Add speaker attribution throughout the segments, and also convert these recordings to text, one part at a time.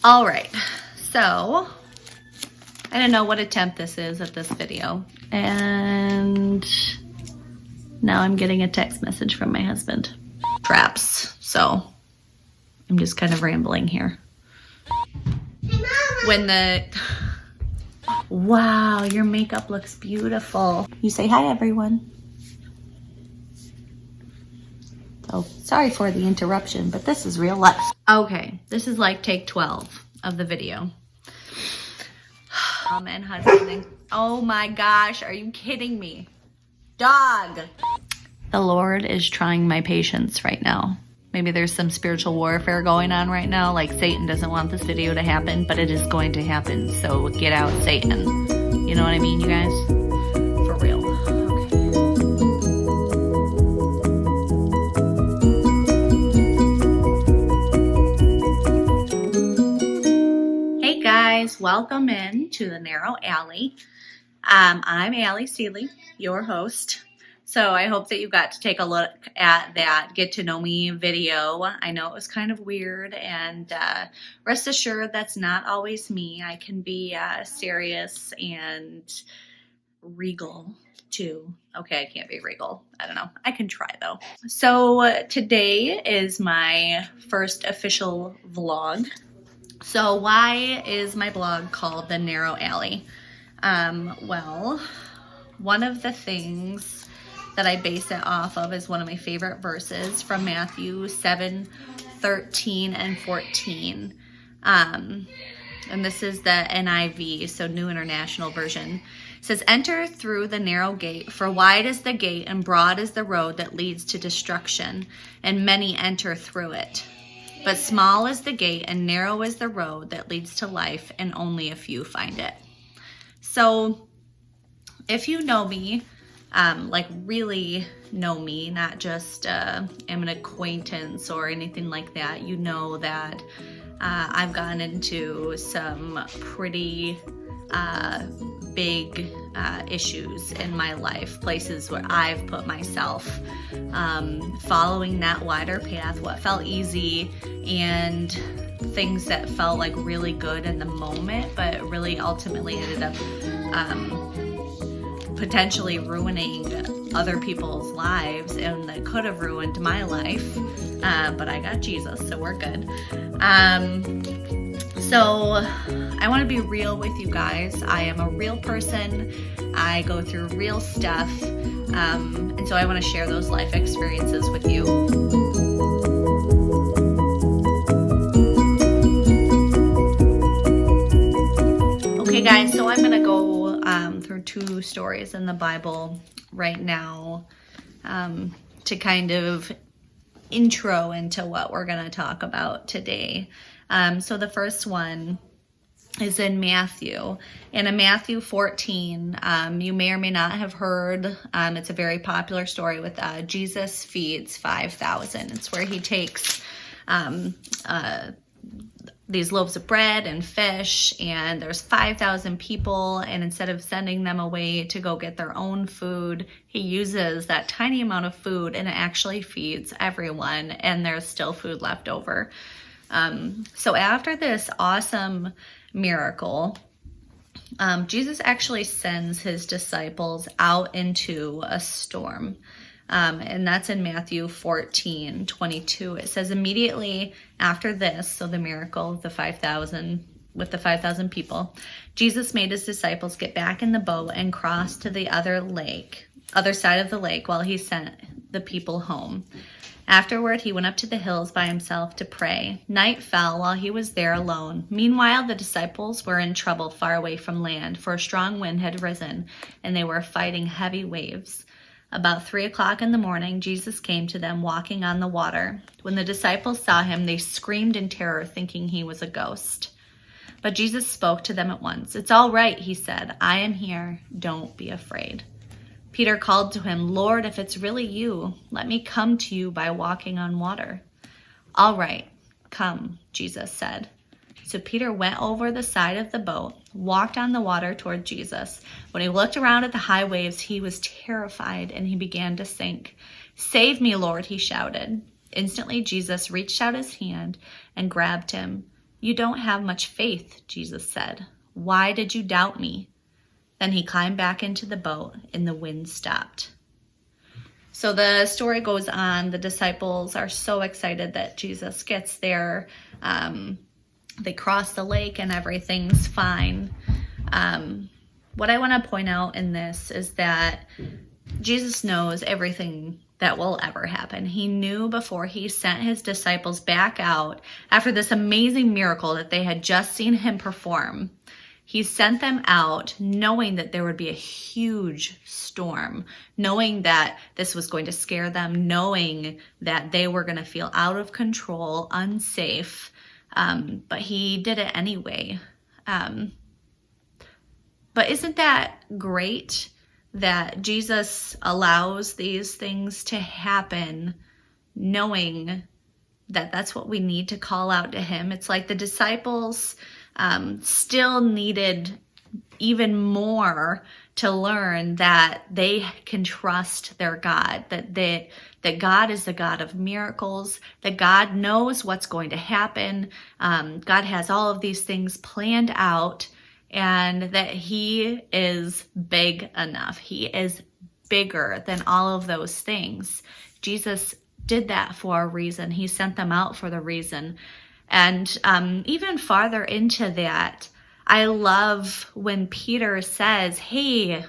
Speaker 1: All right, so I don't know what attempt this is at this video, and now I'm getting a text message from my husband. Traps, so I'm just kind of rambling here. Hey, wow, your makeup looks beautiful. You say hi, everyone. Oh, sorry for the interruption, but this is real life. Okay, this is like take 12 of the video. Mom and husband. Oh my gosh, are you kidding me? Dog. The Lord is trying my patience right now. Maybe there's some spiritual warfare going on right now. Like Satan doesn't want this video to happen, but it is going to happen. So get out, Satan. You know what I mean, you guys? For real. Guys, welcome in to the Narrow Alley. I'm Allie Seeley, your host. So I hope that you got to take a look at that get to know me video. I know it was kind of weird, and rest assured that's not always me. I can be serious and regal too. Okay, I can't be regal. I don't know. I can try though. So today is my first official vlog. So why is my blog called The Narrow Alley? Well, one of the things that I base it off of is one of my favorite verses from Matthew 7:13 and 14. And this is the NIV, so New International Version. It says, "Enter through the narrow gate, for wide is the gate and broad is the road that leads to destruction, and many enter through it. But small is the gate and narrow is the road that leads to life, and only a few find it." So if you know me, like really know me, not just am an acquaintance or anything like that, you know that I've gotten into some pretty big issues in my life, places where I've put myself, following that wider path, what felt easy, and things that felt like really good in the moment, but really ultimately ended up potentially ruining other people's lives, and that could have ruined my life, but I got Jesus, so we're good. So I want to be real with you guys. I am a real person. I go through real stuff. And so I want to share those life experiences with you. Okay guys, so I'm going to go through two stories in the Bible right now to kind of intro into what we're going to talk about today. So the first one is in Matthew. And in Matthew 14, you may or may not have heard, it's a very popular story with Jesus feeds 5,000. It's where he takes these loaves of bread and fish, and there's 5,000 people, and instead of sending them away to go get their own food, he uses that tiny amount of food and it actually feeds everyone, and there's still food left over. So after this awesome miracle, Jesus actually sends his disciples out into a storm. And that's in Matthew 14:22. It says, "Immediately after this," so the miracle of the 5,000, with the 5,000 people, "Jesus made his disciples get back in the boat and cross to the other side of the lake while he sent the people home. Afterward, he went up to the hills by himself to pray. Night fell while he was there alone. Meanwhile, the disciples were in trouble far away from land, for a strong wind had risen, and they were fighting heavy waves. About 3 o'clock in the morning, Jesus came to them walking on the water. When the disciples saw him, they screamed in terror, thinking he was a ghost. But Jesus spoke to them at once. 'It's all right,' he said. 'I am here. Don't be afraid.' Peter called to him, 'Lord, if it's really you, let me come to you by walking on water.' 'All right, come,' Jesus said. So Peter went over the side of the boat, walked on the water toward Jesus. When he looked around at the high waves, he was terrified and he began to sink. 'Save me, Lord,' he shouted. Instantly, Jesus reached out his hand and grabbed him. "You don't have much faith," Jesus said. "Why did you doubt me?" Then he climbed back into the boat and the wind stopped. So the story goes on. The disciples are so excited that Jesus gets there. They cross the lake and everything's fine. What I want to point out in this is that Jesus knows everything that will ever happen. He knew before he sent his disciples back out after this amazing miracle that they had just seen him perform. He sent them out knowing that there would be a huge storm, knowing that this was going to scare them, knowing that they were going to feel out of control, unsafe. But he did it anyway. But isn't that great that Jesus allows these things to happen, knowing that that's what we need to call out to him? It's like the disciples still needed even more to learn that they can trust their God, that God is the God of miracles, that God knows what's going to happen. God has all of these things planned out, and that he is big enough. He is bigger than all of those things. Jesus did that for a reason. He sent them out for the reason. And even farther into that, I love when Peter says, "Hey,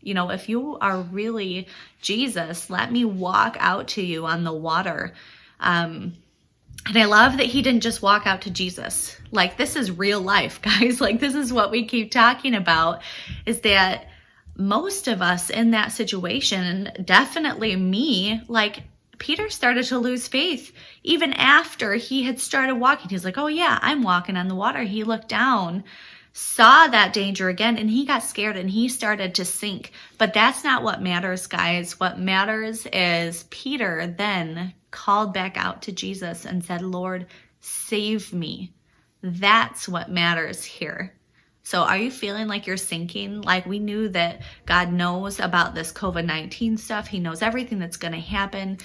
Speaker 1: if you are really Jesus, let me walk out to you on the water." And I love that he didn't just walk out to Jesus. Like, this is real life, guys. Like, this is what we keep talking about, is that most of us in that situation, definitely me, like, Peter started to lose faith even after he had started walking. He's like, "Oh yeah, I'm walking on the water." He looked down, saw that danger again, and he got scared and he started to sink. But that's not what matters, guys. What matters is Peter then called back out to Jesus and said, "Lord, save me." That's what matters here. So are you feeling like you're sinking? Like, we knew that God knows about this COVID-19 stuff. He knows everything that's going to happen.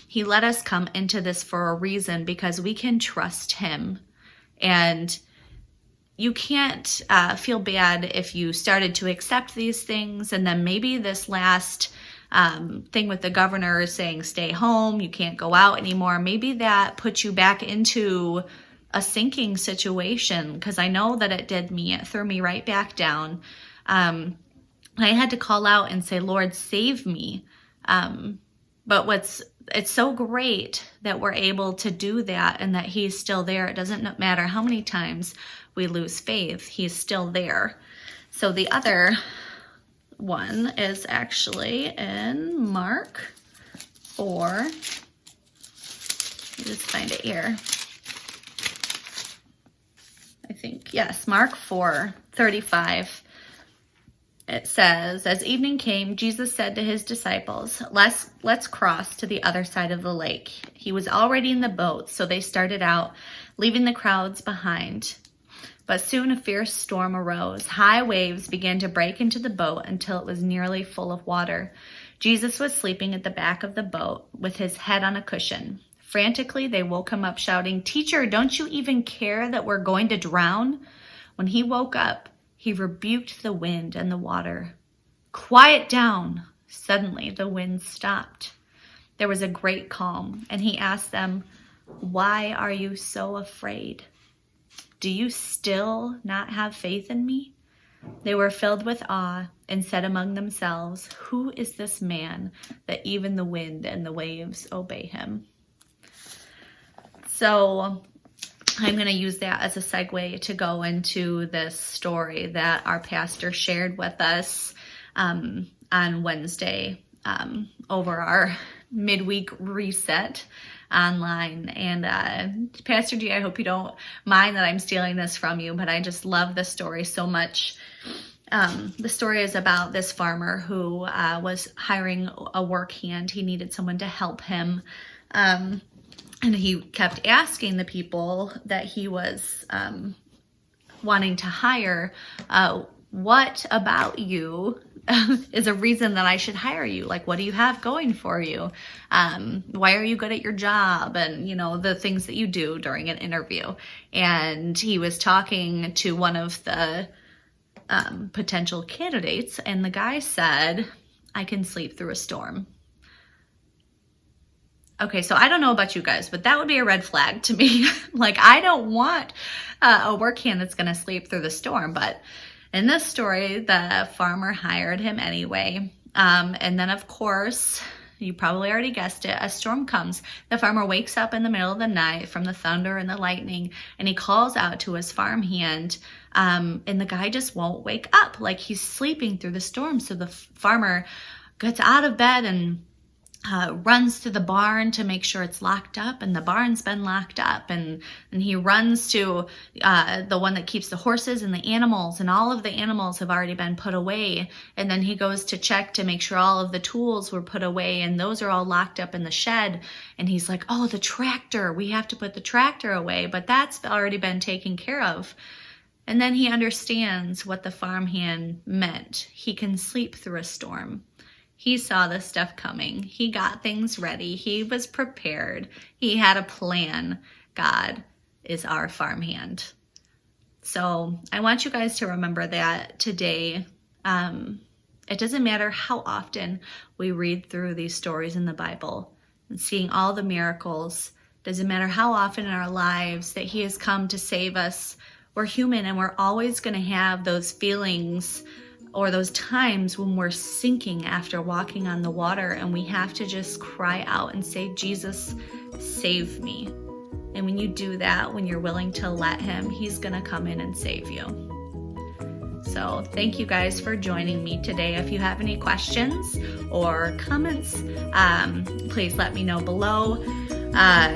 Speaker 1: He let us come into this for a reason, because we can trust him. And you can't feel bad if you started to accept these things, and then maybe this last thing with the governor saying stay home, you can't go out anymore, maybe that puts you back into a sinking situation, because I know that it did me. It threw me right back down. I had to call out and say, "Lord, save me." But it's so great that we're able to do that, and that he's still there. It doesn't matter how many times we lose faith, he's still there. So the other one is actually in Mark 4. Let me just find it here. I think, yes, Mark 4:35. It says, "As evening came, Jesus said to his disciples, let's cross to the other side of the lake." He was already in the boat, so they started out, leaving the crowds behind. But soon a fierce storm arose. High waves began to break into the boat until it was nearly full of water. Jesus was sleeping at the back of the boat with his head on a cushion. Frantically, they woke him up, shouting, "Teacher, don't you even care that we're going to drown?" When he woke up, he rebuked the wind and the water. "Quiet down." Suddenly, the wind stopped. There was a great calm, and he asked them, "Why are you so afraid? Do you still not have faith in me?" They were filled with awe and said among themselves, "Who is this man that even the wind and the waves obey him?" So I'm going to use that as a segue to go into this story that our pastor shared with us on Wednesday over our midweek reset online. And Pastor G, I hope you don't mind that I'm stealing this from you, but I just love this story so much. The story is about this farmer who was hiring a work hand. He needed someone to help him. And he kept asking the people that he was wanting to hire, "What about you is a reason that I should hire you. Like, what do you have going for you? Why are you good at your job? And, the things that you do during an interview. And he was talking to one of the potential candidates, and the guy said, I can sleep through a storm. Okay, so I don't know about you guys, but that would be a red flag to me. Like, I don't want a workhand that's going to sleep through the storm. But in this story, the farmer hired him anyway. And then, of course, you probably already guessed it, a storm comes. The farmer wakes up in the middle of the night from the thunder and the lightning, and he calls out to his farmhand, and the guy just won't wake up. Like, he's sleeping through the storm. So the farmer gets out of bed and runs to the barn to make sure it's locked up, and the barn's been locked up, and he runs to the one that keeps the horses and the animals, and all of the animals have already been put away. And then he goes to check to make sure all of the tools were put away, and those are all locked up in the shed. And he's like, oh, the tractor, we have to put the tractor away, but that's already been taken care of. And then he understands what the farmhand meant. He can sleep through a storm. He saw this stuff coming. He got things ready. He was prepared. He had a plan. God is our farmhand. So I want you guys to remember that today. It doesn't matter how often we read through these stories in the Bible and seeing all the miracles. Doesn't matter how often in our lives that He has come to save us. We're human, and we're always going to have those feelings or those times when we're sinking after walking on the water, and we have to just cry out and say, Jesus, save me. And when you do that, when you're willing to let Him, He's going to come in and save you. So thank you guys for joining me today. If you have any questions or comments, please let me know below.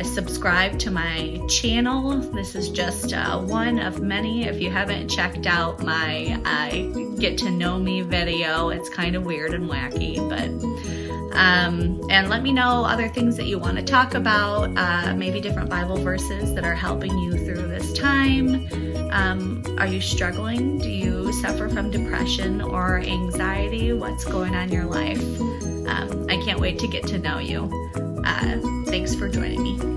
Speaker 1: Subscribe to my channel. This is just one of many. If you haven't checked out my get to know me video, it's kind of weird and wacky, but and let me know other things that you want to talk about, maybe different Bible verses that are helping you through this time. Are you struggling? Do you suffer from depression or anxiety? What's going on in your life? I can't wait to get to know you. Thanks for joining me.